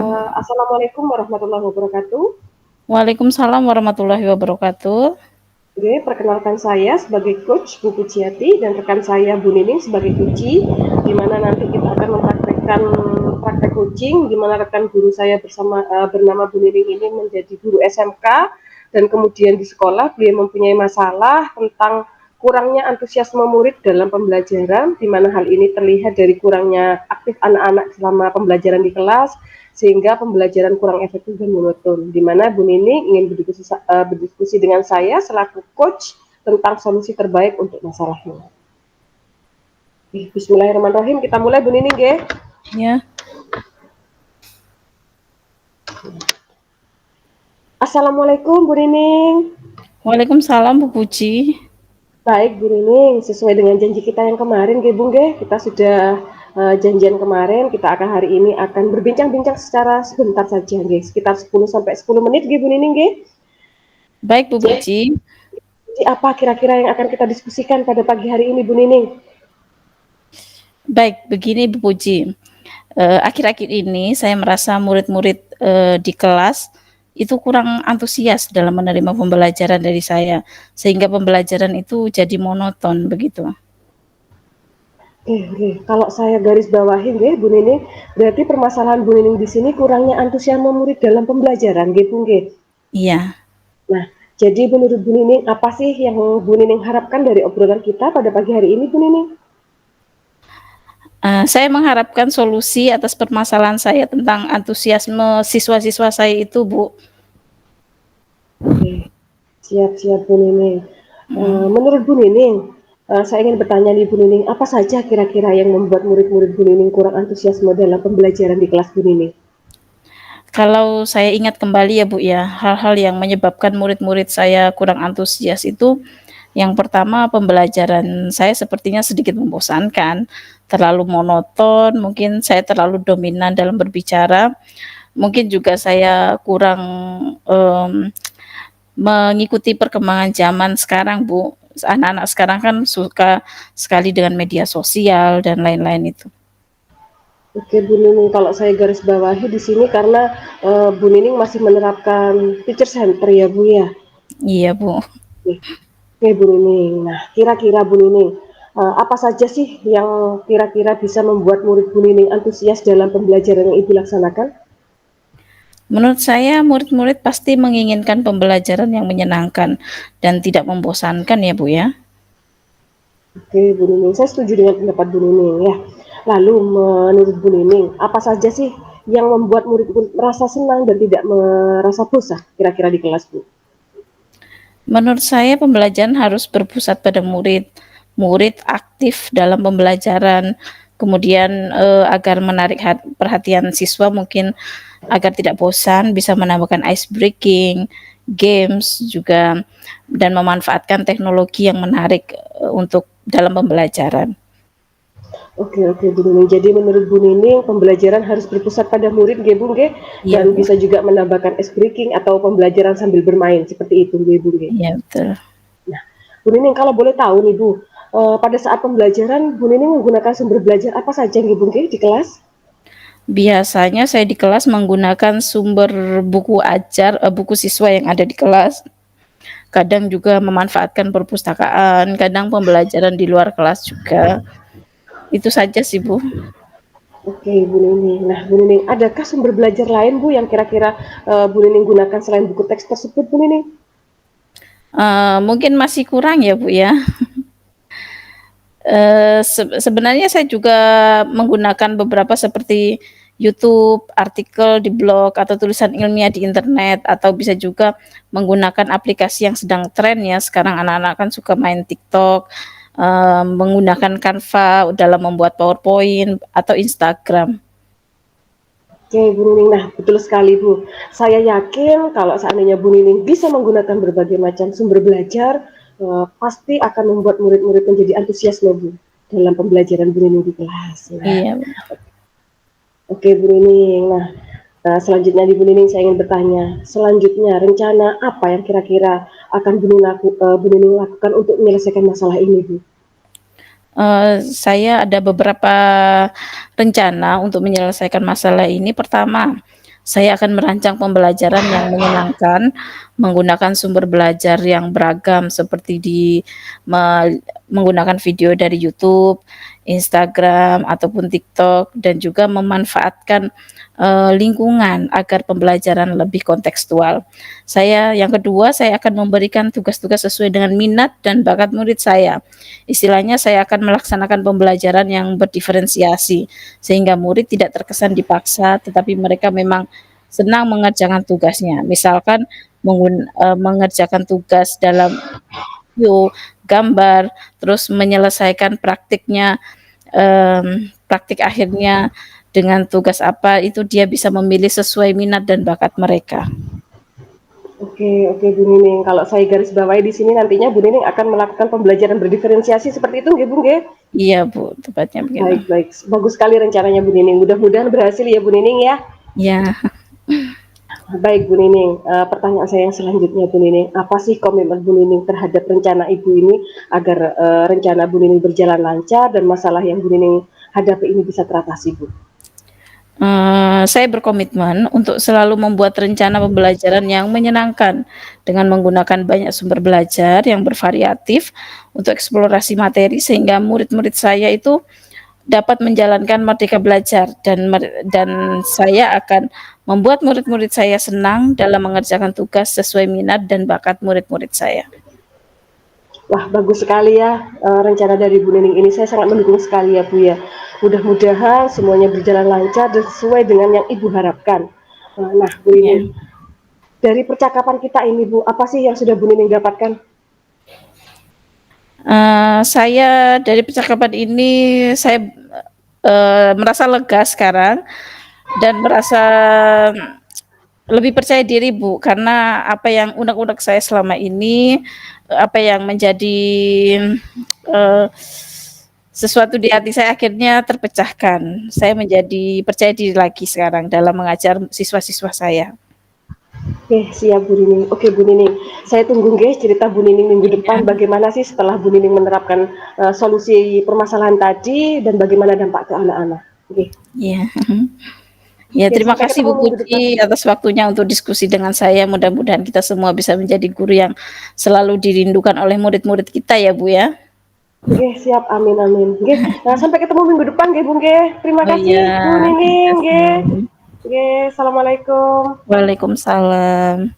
Assalamualaikum warahmatullahi wabarakatuh. Waalaikumsalam warahmatullahi wabarakatuh. Oke, perkenalkan saya sebagai Coach Bu Pujiati dan rekan saya Bu Nining sebagai Coachee, di mana nanti kita akan mempraktekkan praktek coaching, di mana rekan guru saya bernama Bu Nining ini menjadi guru SMK dan kemudian di sekolah beliau mempunyai masalah tentang kurangnya antusiasme murid dalam pembelajaran, di mana hal ini terlihat dari kurangnya aktif anak-anak selama pembelajaran di kelas, sehingga pembelajaran kurang efektif dan monoton. Di mana Bu Nining ingin berdiskusi dengan saya selaku coach tentang solusi terbaik untuk masalahnya. Bismillahirrahmanirrahim, kita mulai Bu Nining, ya. Ya. Assalamualaikum Bu Nining. Waalaikumsalam Bu Puji. Baik Bu Nining, sesuai dengan janji kita yang kemarin, Bu, kita sudah janjian kemarin, kita akan hari ini akan berbincang-bincang secara sebentar saja, sekitar 10-10 menit, Bu Nining. Baik Bu Puji. Jadi apa kira-kira yang akan kita diskusikan pada pagi hari ini Bu Nining? Baik, begini Bu Puji. Akhir-akhir ini saya merasa murid-murid di kelas itu kurang antusias dalam menerima pembelajaran dari saya, sehingga pembelajaran itu jadi monoton begitu. Kalau saya garis bawahin, Bu Nining, berarti permasalahan Bu Nining di sini kurangnya antusiasme murid dalam pembelajaran, Bu. Iya. Nah, jadi menurut Bu Nining, apa sih yang Bu Nining harapkan dari obrolan kita pada pagi hari ini, Bu Nining? Saya mengharapkan solusi atas permasalahan saya tentang antusiasme siswa-siswa saya itu, Bu. Siap-siap Bu Nining. Menurut Bu Nining, saya ingin bertanya nih Bu Nining, apa saja kira-kira yang membuat murid-murid Bu Nining kurang antusiasme dalam pembelajaran di kelas Bu Nining? Kalau saya ingat kembali ya Bu ya, hal-hal yang menyebabkan murid-murid saya kurang antusias itu, yang pertama pembelajaran saya sepertinya sedikit membosankan, terlalu monoton, mungkin saya terlalu dominan dalam berbicara, mungkin juga saya kurang mengikuti perkembangan zaman sekarang Bu. Anak-anak sekarang kan suka sekali dengan media sosial dan lain-lain itu. Oke Bu Nining, kalau saya garis bawahi di sini karena Bu Nining masih menerapkan teacher center ya Bu ya. Iya Bu. Oke Bu Nining, nah kira-kira Bu Nining, apa saja sih yang kira-kira bisa membuat murid Bu Nining antusias dalam pembelajaran yang Ibu laksanakan? Menurut saya murid-murid pasti menginginkan pembelajaran yang menyenangkan dan tidak membosankan ya Bu ya. Oke Bu Nining, saya setuju dengan pendapat Bu Nining ya. Lalu menurut Bu Nining, apa saja sih yang membuat murid merasa senang dan tidak merasa bosan kira-kira di kelas Bu? Menurut saya pembelajaran harus berpusat pada murid. Murid aktif dalam pembelajaran, kemudian agar menarik perhatian siswa mungkin agar tidak bosan, bisa menambahkan ice breaking, games juga, dan memanfaatkan teknologi yang menarik untuk dalam pembelajaran. Oke Bu Nining. Jadi menurut Bu Nining pembelajaran harus berpusat pada murid Bu dan Iya, Bu. bisa juga menambahkan ice breaking atau pembelajaran sambil bermain seperti itu Bu. Iya, betul. Nah, Bu Nining kalau boleh tahu nih Bu, pada saat pembelajaran Bu Nining menggunakan sumber belajar apa saja Bu di kelas? Biasanya saya di kelas menggunakan sumber buku ajar, buku siswa yang ada di kelas. Kadang juga memanfaatkan perpustakaan, kadang pembelajaran di luar kelas juga. Itu saja sih Bu. Oke Bu Nining. Nah Bu Nining, adakah sumber belajar lain Bu yang kira-kira Bu Nining gunakan selain buku teks tersebut Bu Nining? Mungkin masih kurang ya Bu ya. Sebenarnya saya juga menggunakan beberapa seperti YouTube, artikel di blog, atau tulisan ilmiah di internet, atau bisa juga menggunakan aplikasi yang sedang tren ya. Sekarang anak-anak kan suka main TikTok, menggunakan Canva dalam membuat PowerPoint atau Instagram. Oke Bu Nining, nah betul sekali Bu. Saya yakin kalau seandainya Bu Nining bisa menggunakan berbagai macam sumber belajar, pasti akan membuat murid-murid menjadi antusias Bu dalam pembelajaran Bu Nining di kelas. Nah, Iya. Oke Bu Nining, nah selanjutnya di Bu Nining saya ingin bertanya, selanjutnya rencana apa yang kira-kira akan Bu Nining lakukan untuk menyelesaikan masalah ini Bu? Saya ada beberapa rencana untuk menyelesaikan masalah ini. Pertama, saya akan merancang pembelajaran yang menyenangkan, menggunakan sumber belajar yang beragam seperti menggunakan video dari YouTube, Instagram, ataupun TikTok, dan juga memanfaatkan, lingkungan agar pembelajaran lebih kontekstual. Yang kedua, saya akan memberikan tugas-tugas sesuai dengan minat dan bakat murid saya. Istilahnya saya akan melaksanakan pembelajaran yang berdiferensiasi, sehingga murid tidak terkesan dipaksa, tetapi mereka memang senang mengerjakan tugasnya. Misalkan mengerjakan tugas dalam video, gambar, terus menyelesaikan praktik akhirnya dengan tugas apa, itu dia bisa memilih sesuai minat dan bakat mereka. Oke, Bu Nining. Kalau saya garis bawahi di sini nantinya Bu Nining akan melakukan pembelajaran berdiferensiasi seperti itu nggih, Bu, nggih? Iya, Bu, tepatnya begitu. Baik. Bagus sekali rencananya Bu Nining. Mudah-mudahan berhasil ya Bu Nining ya. Iya. Baik Bu Nining, pertanyaan saya yang selanjutnya Bu Nining, apa sih komitmen Bu Nining terhadap rencana Ibu ini agar rencana Bu Nining berjalan lancar dan masalah yang Bu Nining hadapi ini bisa teratasi, Bu? Saya berkomitmen untuk selalu membuat rencana pembelajaran yang menyenangkan dengan menggunakan banyak sumber belajar yang bervariatif untuk eksplorasi materi sehingga murid-murid saya itu dapat menjalankan merdeka belajar dan saya akan membuat murid-murid saya senang dalam mengerjakan tugas sesuai minat dan bakat murid-murid saya. Wah, bagus sekali ya rencana dari Bu Nining ini. Saya sangat mendukung sekali ya Bu ya. Mudah-mudahan semuanya berjalan lancar dan sesuai dengan yang Ibu harapkan. Nah, Bu Nining, dari percakapan kita ini Bu, apa sih yang sudah Bu Nining dapatkan? Saya dari percakapan ini saya merasa lega sekarang dan merasa lebih percaya diri Bu, karena apa yang unek-unek saya selama ini, apa yang menjadi sesuatu di hati saya akhirnya terpecahkan. Saya menjadi percaya diri lagi sekarang dalam mengajar siswa-siswa saya. Oke, siap Bu Nining. Oke Bu Nining, saya tunggu guys cerita Bu Nining minggu depan bagaimana sih setelah Bu Nining menerapkan solusi permasalahan tadi dan bagaimana dampak ke anak-anak. Oke. Iya. Ya, terima kasih Bu Puji atas waktunya untuk diskusi dengan saya. Mudah-mudahan kita semua bisa menjadi guru yang selalu dirindukan oleh murid-murid kita ya Bu ya. Oke, siap. Amin. Oke, nah, sampai ketemu minggu depan nggih Bu nggih. Terima kasih Bu Nining nggih. Oke, assalamualaikum. Waalaikumsalam.